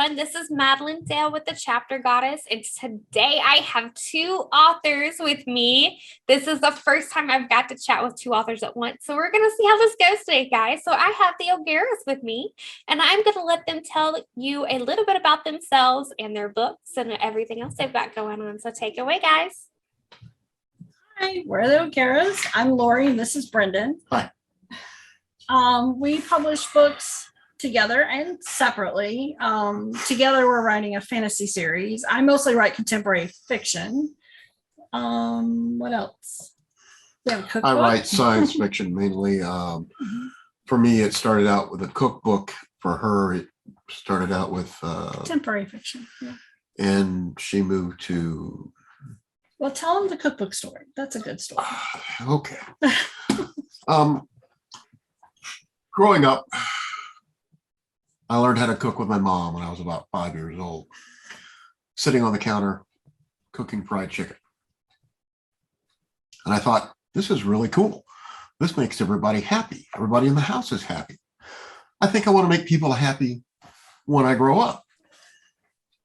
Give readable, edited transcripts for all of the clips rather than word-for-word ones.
everyone. This is Madeline Dale with the Chapter Goddess, and today I have two authors with me. This is the first time I've got to chat with two authors at once, so we're going to see how this goes today, guys. So I have the O'Garas with me, and I'm going to let them tell you a little bit about themselves and their books and everything else they've got going on. So take it away, guys. Hi, we're the O'Garas. I'm Lori, and this is Brendan. Hi. We publish books together and separately. Together, we're writing a fantasy series. I mostly write contemporary fiction. What else? We have a cookbook. I write science fiction mainly. For me, it started out with a cookbook. For her, it started out with Contemporary fiction. Yeah. And she moved to. Well, tell them the cookbook story. That's a good story. Okay. Growing up, I learned how to cook with my mom when I was about 5 years old, sitting on the counter, cooking fried chicken. And I thought, this is really cool. This makes everybody happy. Everybody in the house is happy. I think I want to make people happy when I grow up.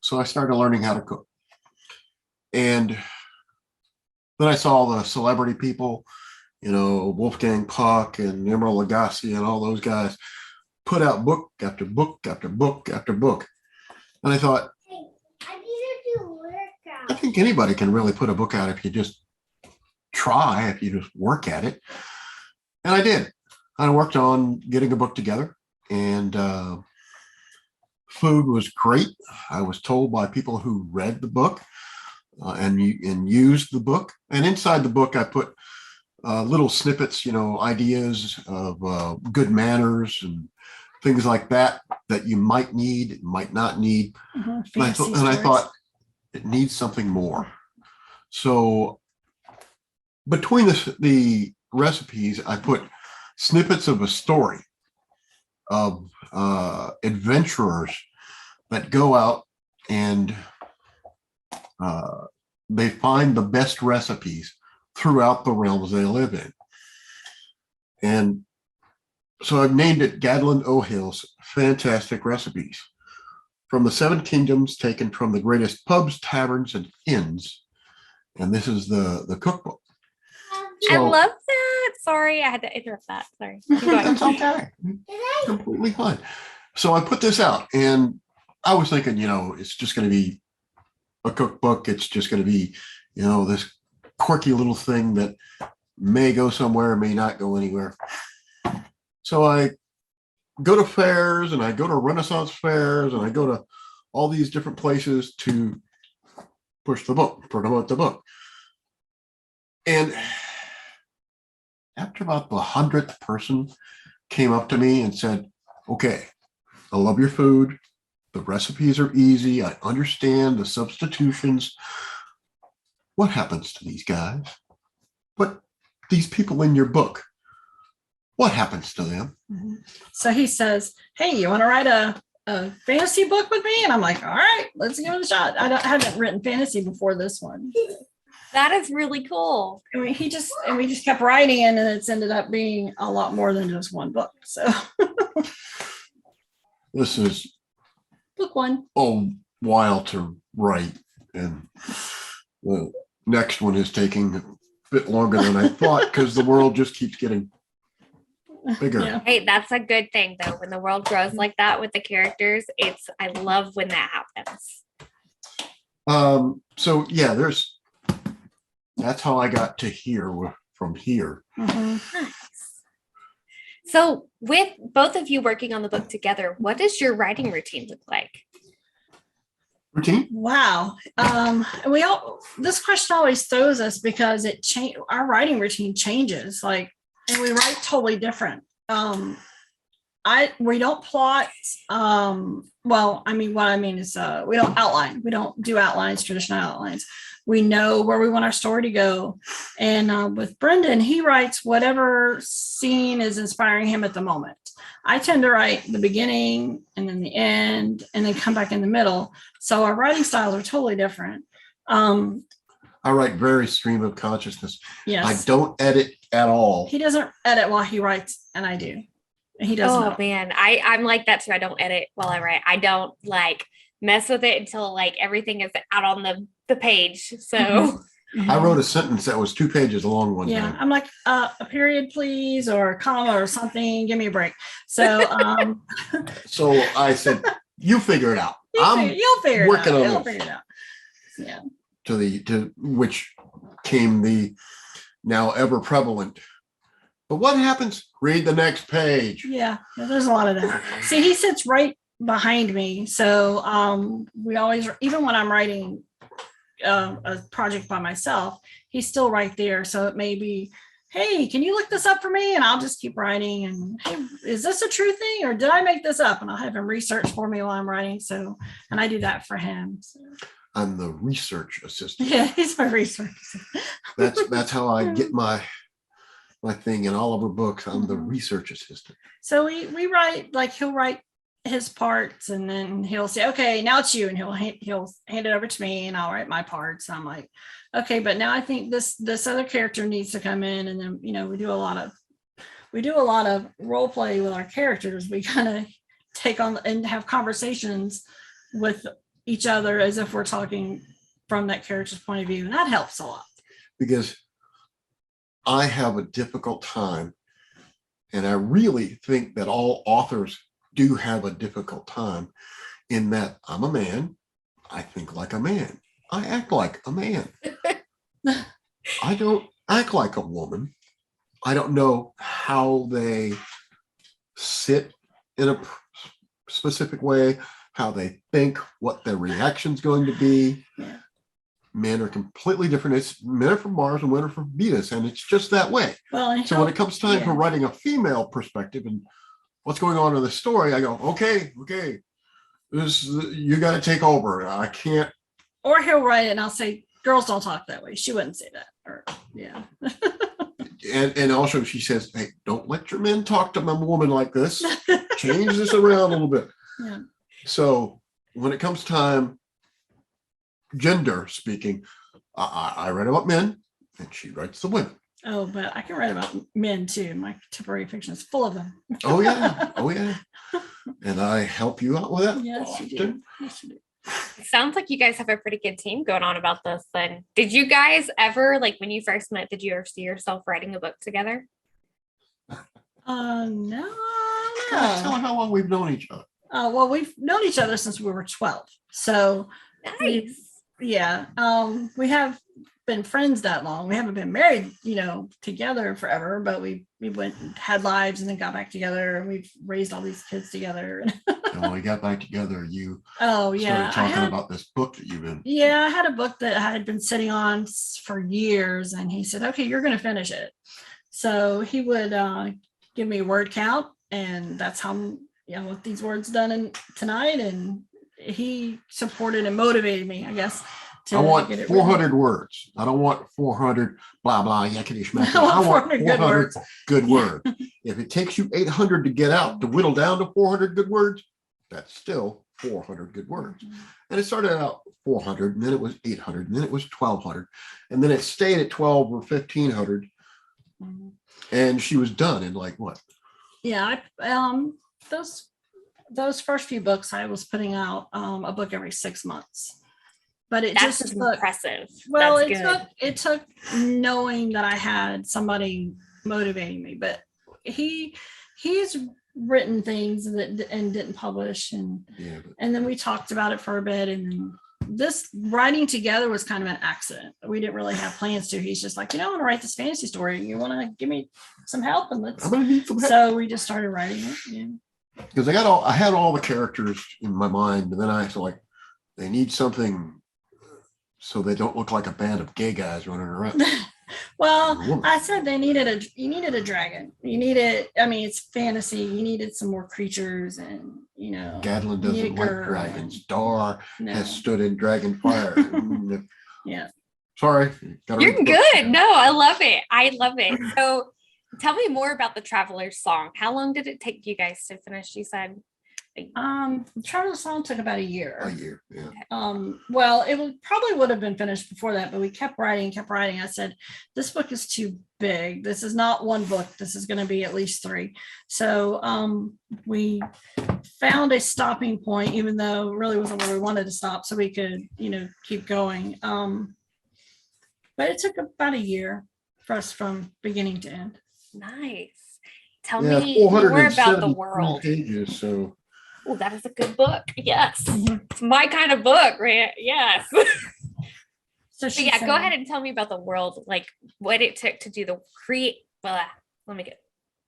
So I started learning how to cook. And then I saw the celebrity people, you know, Wolfgang Puck and Emeril Lagasse and all those guys put out book after book after book after book. And I thought, hey, I need to do workout. I think anybody can really put a book out if you just try, if you just work at it. And I did. I worked on getting a book together, and food was great. I was told by people who read the book and used the book. And inside the book, I put little snippets, you know, ideas of good manners and things like that you might need, might not need. And I thought it needs something more. So between the recipes, I put snippets of a story of adventurers that go out and they find the best recipes throughout the realms they live in. And so I've named it Gadland O'Hill's Fantastic Recipes from the Seven Kingdoms, taken from the greatest pubs, taverns, and inns. And this is the cookbook. I love that. Sorry, I had to interrupt that. Sorry. Keep going. That's okay. Completely fine. So I put this out, and I was thinking, you know, it's just going to be a cookbook. It's just going to be, you know, this quirky little thing that may go somewhere, may not go anywhere. So I go to fairs, and I go to Renaissance fairs, and I go to all these different places to push the book, promote the book. And after about the 100th person came up to me and said, okay, I love your food. The recipes are easy. I understand the substitutions. What happens to these guys? What these people in your book? What happens to them? So he says, hey, you want to write a fantasy book with me? And I'm like, all right, let's give it a shot. I haven't written fantasy before this one. That is really cool. I mean, we just kept writing, and it's ended up being a lot more than just one book. So this is book one. a while to write, and the next one is taking a bit longer than I thought because the world just keeps getting bigger. Yeah. Hey, that's a good thing though. When the world grows like that with the characters, I love when that happens. So yeah, that's how I got to here from here. Mm-hmm. Nice. So with both of you working on the book together, what does your writing routine look like? Routine? Wow. This question always throws us because our writing routine changes, and we write totally different. We don't plot. What I mean is we don't outline. We don't do outlines, traditional outlines. We know where we want our story to go. And with Brendan, he writes whatever scene is inspiring him at the moment. I tend to write the beginning and then the end and then come back in the middle. So our writing styles are totally different. I write very stream of consciousness. Yes. I don't edit at all. He doesn't edit while he writes, and I do. He doesn't. Oh man, I'm like that too. I don't edit while I write. I don't mess with it until like everything is out on the page. So I wrote a sentence that was 2 pages long one Yeah, time. I'm like, a period, please, or a comma or something. Give me a break. So, So I said, you figure it out. you'll figure it working out. on You'll this. figure it out. Yeah. To which came the now ever prevalent. But what happens? Read the next page. Yeah, there's a lot of that. See, he sits right behind me. So we always, even when I'm writing a project by myself, he's still right there. So it may be, hey, can you look this up for me? And I'll just keep writing. And hey, is this a true thing or did I make this up? And I'll have him research for me while I'm writing. So, and I do that for him. So. I'm the research assistant. Yeah, he's my research assistant. That's how I get my thing in all of her books. I'm the research assistant. So we write, like he'll write his parts and then he'll say, okay, now it's you, and he'll hand it over to me and I'll write my parts. I'm like, okay, but now I think this other character needs to come in. And then, we do a lot of role play with our characters. We kind of take on and have conversations with each other as if we're talking from that character's point of view, and that helps a lot. Because I have a difficult time, and I really think that all authors do have a difficult time, in that I'm a man, I think like a man, I act like a man. I don't act like a woman. I don't know how they sit in a specific way, how they think, what their reaction's going to be. Yeah. Men are completely different. It's men are from Mars and women are from Venus, and it's just that way. Well, so when it comes time for writing a female perspective and what's going on in the story, I go, okay, you got to take over. I can't. Or he'll write it and I'll say, girls don't talk that way. She wouldn't say that. Or yeah. and also she says, hey, don't let your men talk to my woman like this. Change this around a little bit. Yeah. So when it comes time, gender speaking, I write about men and she writes the women. Oh, but I can write about men too. My contemporary fiction is full of them. Oh yeah. And I help you out with that. Yes, you do. Yes, you do. Sounds like you guys have a pretty good team going on about this. Then, did you guys ever, like when you first met, did you ever see yourself writing a book together? No. Tell her how long we've known each other. Well, we've known each other since we were 12. So Nice. we have been friends that long. We haven't been married, together forever, but we went and had lives and then got back together, and we've raised all these kids together. And when we got back together, you started talking about this book that you've been. Yeah, I had a book that I had been sitting on for years, and he said, okay, you're going to finish it. So he would give me a word count, and that's how what these words done tonight. And he supported and motivated me, I guess. I want 400 words. I don't want 400 blah blah yakety schmacky. I want 400 good words. If it takes you 800 to get out to whittle down to 400 good words, that's still 400 good words. And it started out 400, and then it was 800, and then it was 1200, and then it stayed at 12 or 1500. And she was done in like what? Yeah, those first few books, I was putting out a book every 6 months. But That's just impressive. Well, That's it took knowing that I had somebody motivating me. But he's written things and didn't publish, and then we talked about it for a bit, and this writing together was kind of an accident. We didn't really have plans to. He's just like, I want to write this fantasy story. You want to give me some help? And I'm gonna need some help. So we just started writing it. Yeah. Because I had all the characters in my mind, and then I was like, they need something so they don't look like a band of gay guys running around. Well, I said you needed a dragon. It's fantasy. You needed some more creatures, and Gadlin doesn't like dragons. Dar has stood in dragon fire. Yeah. Sorry. You're good. No, I love it. So tell me more about the Traveler's Song. How long did it take you guys to finish? You said Traveler's Song took about a A year. year, yeah. Well, probably would have been finished before that, but we kept writing. I said, this book is too big. This is not one book. This is going to be at least 3. So we found a stopping point, even though it really wasn't where we wanted to stop, so we could, keep going. But it took about a year for us from beginning to end. Nice. Tell Yeah, me more about the 473 world. pages, so Oh, that is a good book. Yes. Mhm. It's my kind of book, right? Yes. So But yeah, go ahead and tell me about the world, like what it took to do the let me get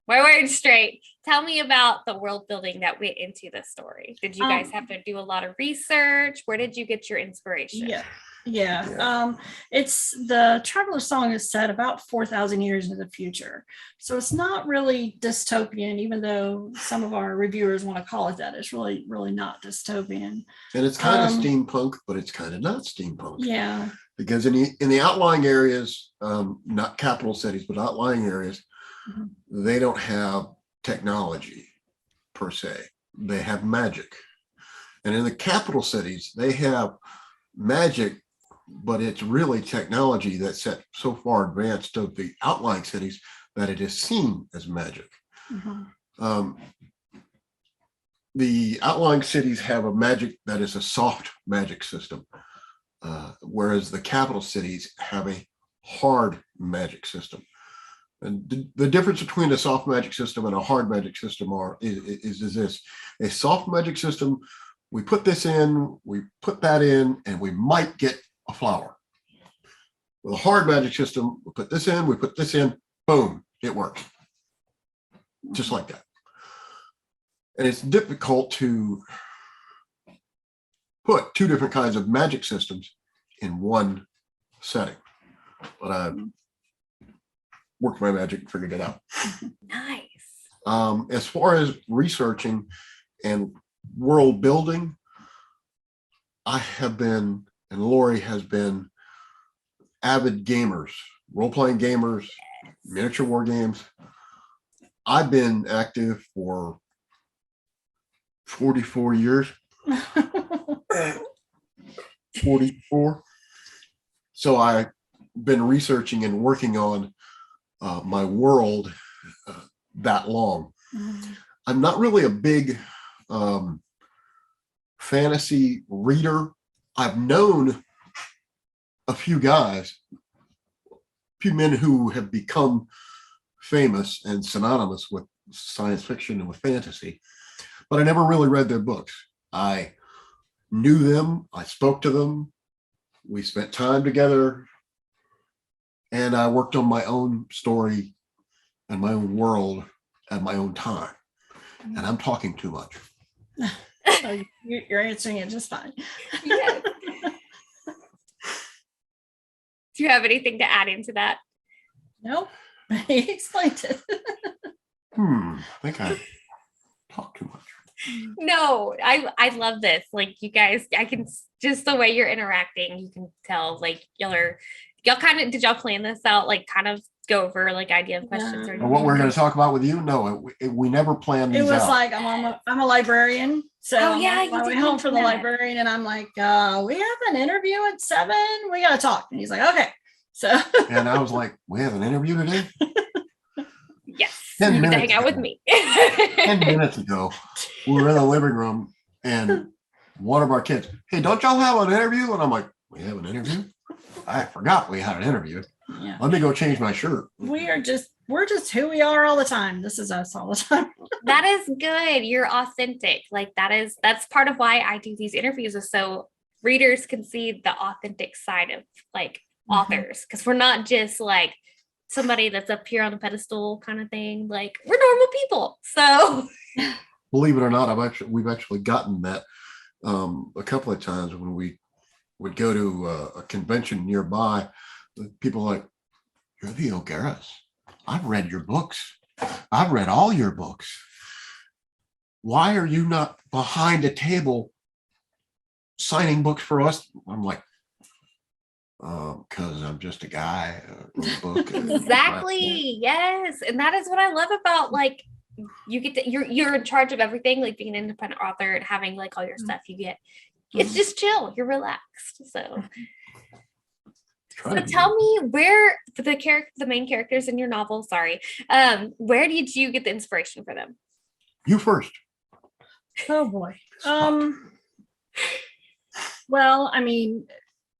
my words straight. Tell me about the world building that went into the story. Did you guys have to do a lot of research? Where did you get your inspiration? Yeah. It's the Traveler's Song is set about 4,000 years into the future. So it's not really dystopian, even though some of our reviewers want to call it that. It's really, really not dystopian. and it's kind of steampunk, but it's kind of not steampunk. Yeah. Because in the outlying areas, not capital cities, but outlying areas, they don't have technology per se. They have magic. And in the capital cities, they have magic, but it's really technology that's set so far advanced of the outlying cities that it is seen as magic. The outlying cities have a magic that is a soft magic system, whereas the capital cities have a hard magic system. And the difference between a soft magic system and a hard magic system is this: a soft magic system, we put this in, we put that in, and we might get a flower. With a hard magic system, we put this in, we put this in, boom, it works. Just like that. And it's difficult to put 2 different kinds of magic systems in one setting. But I worked my magic and figured it out. Nice. As far as researching and world building, I have been, and Lori has been, avid gamers, role-playing gamers, miniature war games. I've been active for 44 years. 44. So I've been researching and working on my world that long. I'm not really a big fantasy reader. I've known a few guys, a few men who have become famous and synonymous with science fiction and with fantasy, but I never really read their books. I knew them, I spoke to them, we spent time together, and I worked on my own story and my own world at my own time. And I'm talking too much. So you're answering it just fine. Yes. Do you have anything to add into that? Nope. He explained it. I think I talk too much. No, I love this. Like you guys, I can just the way you're interacting, you can tell like y'all kind of, did y'all plan this out? Like kind of go over like idea of questions or Or what we're going to talk about with you? No, we never planned these It was out. like I'm a librarian, so yeah, I went home from the librarian, and I'm like, we have an interview at 7. We got to talk, and he's like, okay. So and I was like, we have an interview today. Yes, 10 you get to minutes hang out ago. with me. 10 minutes ago, we were in the living room, and one of our kids, hey, don't y'all have an interview? And I'm like, we have an interview? I forgot we had an interview. yeah, Let me go change my shirt. we're just who we are all the time. This is us all the time. That is good. You're authentic. Like that's part of why I do these interviews, is so readers can see the authentic side of like authors, because we're not just like somebody that's up here on a pedestal kind of thing. Like we're normal people. So Believe it or not, we've actually gotten that a couple of times when we would go to a convention nearby. People are like, you're the O'Garas. I've read your books. I've read all your books. Why are you not behind a table signing books for us? I'm like, because I'm just a guy wrote a book. exactly. Yes. And that is what I love about like you get to, you're in charge of everything, like being an independent author and having like all your stuff you get. It's just chill. You're relaxed. So tell me where the main characters in your novel, where did you get the inspiration for them? You first. Oh boy. Well, I mean,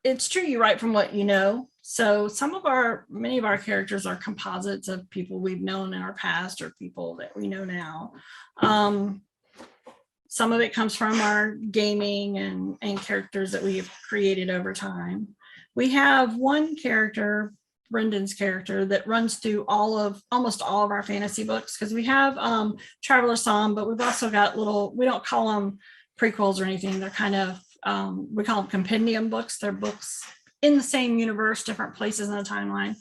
it's true. You write from what you know. So many of our characters are composites of people we've known in our past or people that we know now. Some of it comes from our gaming and characters that we have created over time. We have one character, Brendan's character, that runs through almost all of our fantasy books, because we have Traveler Psalm, but we've also got we don't call them prequels or anything. They're kind of, we call them compendium books. They're books in the same universe, different places in the timeline.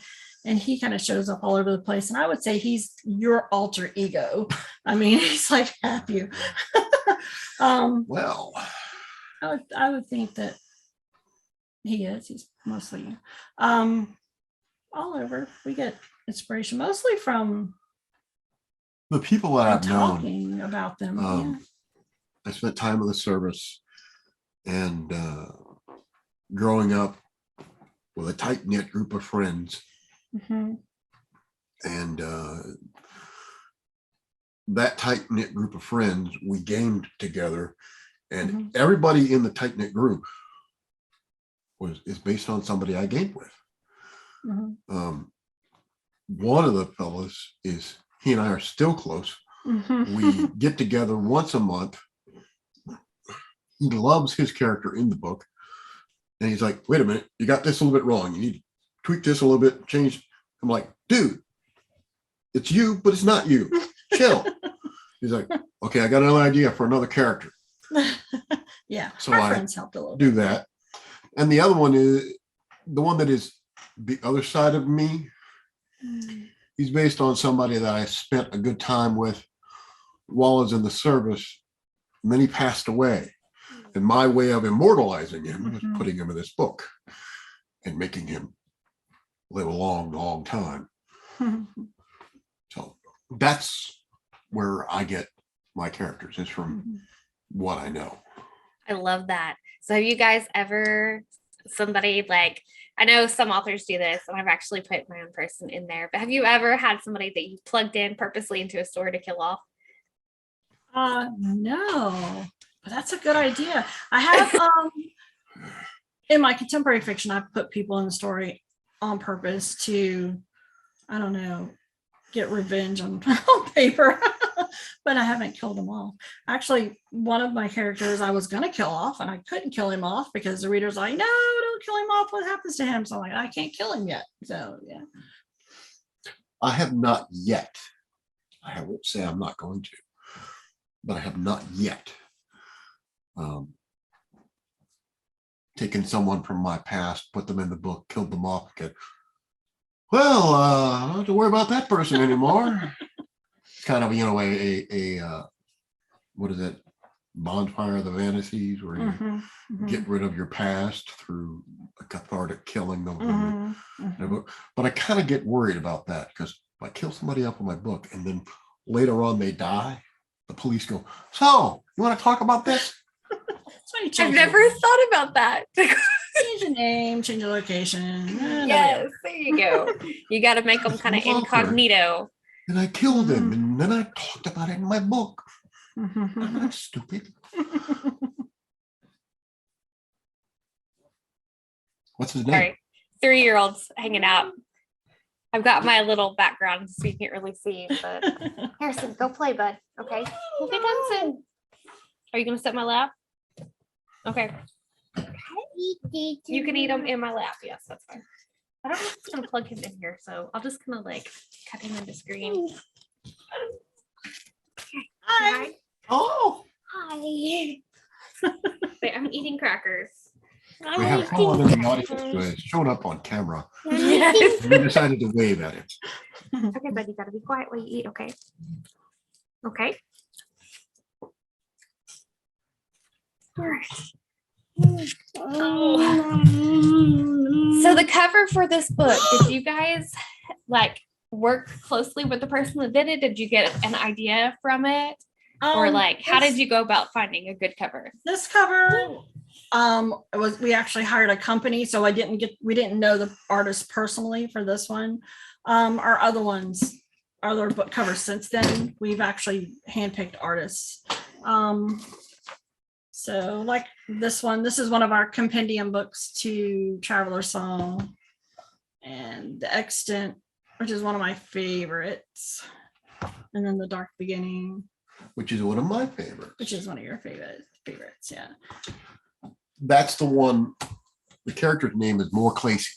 And he kind of shows up all over the place. And I would say he's your alter ego. I mean, he's like half you. Well, I would think that he is. He's mostly you. All over. We get inspiration mostly from the people that I've known. Talking about them. I spent time in the service and growing up with a tight-knit group of friends. Mm-hmm. And that tight-knit group of friends, we gamed together, and everybody in the tight-knit group is based on somebody I gamed with. One of the fellas he and I are still close. We get together once a month. He loves his character in the book. And he's like, wait a minute, you got this a little bit wrong. You need to tweak this a little bit, change. I'm like, dude, it's you, but it's not you. Chill. He's like, okay, I got another idea for another character. Yeah. So our I friends helped a little do bit. that. And the other one is the one that is the other side of me. He's based on somebody that I spent a good time with while I was in the service. And then he passed away. And my way of immortalizing him was putting him in this book and making him live a long, long time. So that's where I get my characters, is from what I know. I love that. So have you guys ever, somebody like, I know some authors do this, and I've actually put my own person in there, but have you ever had somebody that you plugged in purposely into a story to kill off? No, but that's a good idea. I have in my contemporary fiction, I've put people in the story on purpose to, I don't know, get revenge on paper, but I haven't killed them all. Actually, one of my characters I was going to kill off, and I couldn't kill him off because the reader's like, no, don't kill him off. What happens to him? So I'm like, I can't kill him yet. So yeah. I have not yet. I won't say I'm not going to, but I have not yet taken someone from my past, put them in the book, killed them off, again. Well, I don't have to worry about that person anymore. It's kind of, a what is it? Bonfire of the Fantasies, where you get rid of your past through a cathartic killing them. But I kind of get worried about that, because if I kill somebody up in my book and then later on they die, the police go, so you want to talk about this? I've never thought about that. Change your name, change your location. Yes, there you go. You got to make them kind of incognito. And I killed him, and then I talked about it in my book. I'm not stupid. What's his name? Sorry. 3-year-olds hanging out. I've got my little background so you can't really see, but Harrison, go play, bud. Okay. We'll be done soon. Are you going to sit in my lap? Okay. You can eat them in my lap. Yes, that's fine. I don't know if it's going to plug him in here, so I'll just kind of like cut him into screen. Hi. Oh. Hi. Wait, I'm eating crackers. We have someone in the audience who has shown up on camera. Yes. We decided to wave at it. Okay, bud, you got to be quiet while you eat, okay? Okay. Oh. So the cover for this book, did you guys like work closely with the person that did it? Did you get an idea from it? Or like, how did you go about finding a good cover? This cover, we actually hired a company, so we didn't know the artist personally for this one. Our other ones, other book covers since then, we've actually handpicked artists. So like this one, this is one of our compendium books to Traveler's Song and The Extant, which is one of my favorites. And then The Dark Beginning, which is one of my favorites. which is one of your favorites, yeah. That's the one. The character's name is More Clacy.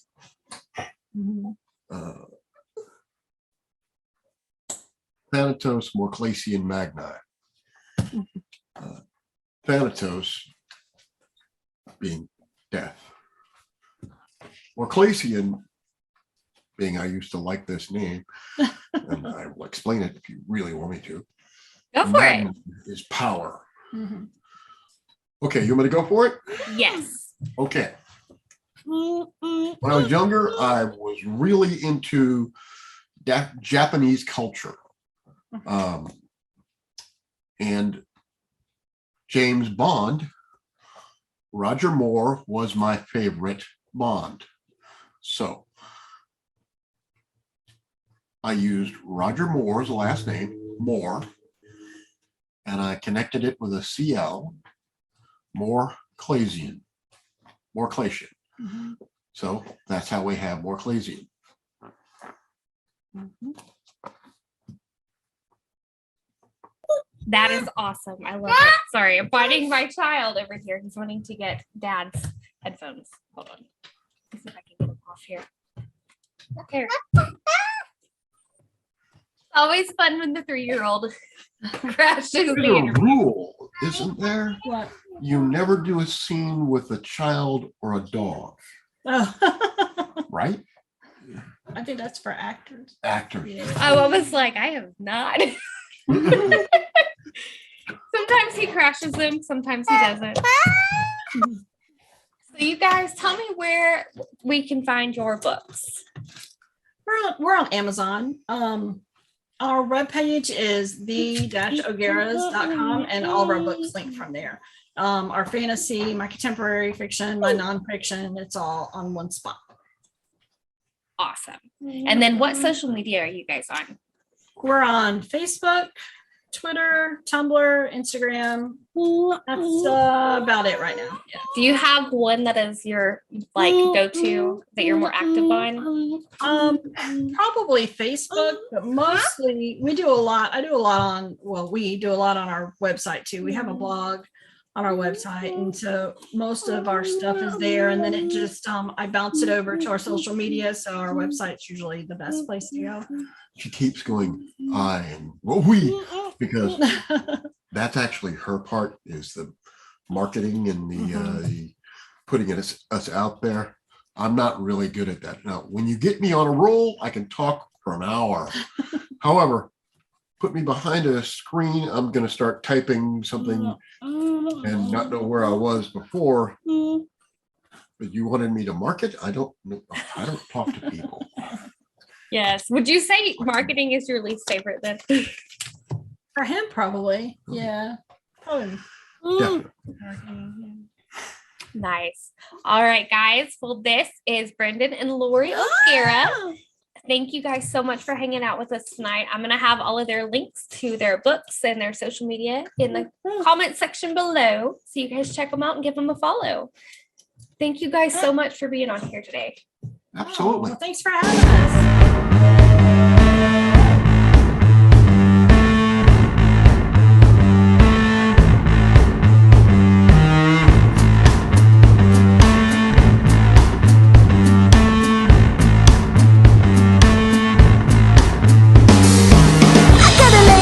Mhm. Thanatos, Morclacy, and Magni. Thanatos being death. Morclacian being I used to like this name, and I will explain it if you really want me to. Go for it. Magni is power. Mhm. Okay, you want me to go for it? Yes. Okay. When I was younger, I was really into Japanese culture. And James Bond, Roger Moore was my favorite Bond. So I used Roger Moore's last name, Moore, and I connected it with a CL, Morclacian. Mhm. So that's how we have Morclacian. Mhm. That is awesome. I love it. Sorry, I'm fighting my child over here. He's wanting to get dad's headphones. Hold on. Let's see if I can get him off here. Here. Always fun when the 3-year-old crashes the There's a interview. rule, isn't there? What? You never do a scene with a child or a dog, Oh. right? I think that's for actors. Actor. Yeah. Oh, I was like, I have not. Sometimes he crashes them, sometimes he doesn't. So you guys tell me where we can find your books. We're on Amazon. Our webpage is the-ogueras.com, and all of our books link from there. Our fantasy, my contemporary fiction, my nonfiction, it's all on one spot. Awesome. And then what social media are you guys on? We're on Facebook, Twitter, Tumblr, Instagram. That's about it right now. Yeah. Do you have one that is your like go-to that you're more active on? Probably Facebook, but mostly we do a lot. We do a lot on our website too. We have a blog on our website, and so most of our stuff is there, and then it just I bounce it over to our social media, so our website's usually the best place to go. She keeps going, I and we, because that's actually her part, is the marketing and the putting us out there. I'm not really good at that. Now, when you get me on a roll, I can talk for an hour. However, put me behind a screen, I'm going to start typing something and not know where I was before. But you wanted me to market? I don't know. I don't talk to people. Yes. Would you say marketing is your least favorite then? For him, probably. Yeah. Oh. Definitely. Nice. All right, guys. Well, this is Brendan and Lori O'Hara. Thank you guys so much for hanging out with us tonight. I'm going to have all of their links to their books and their social media in the comment section below. So you guys check them out and give them a follow. Thank you guys so much for being on here today. Absolutely. Well, thanks for having us.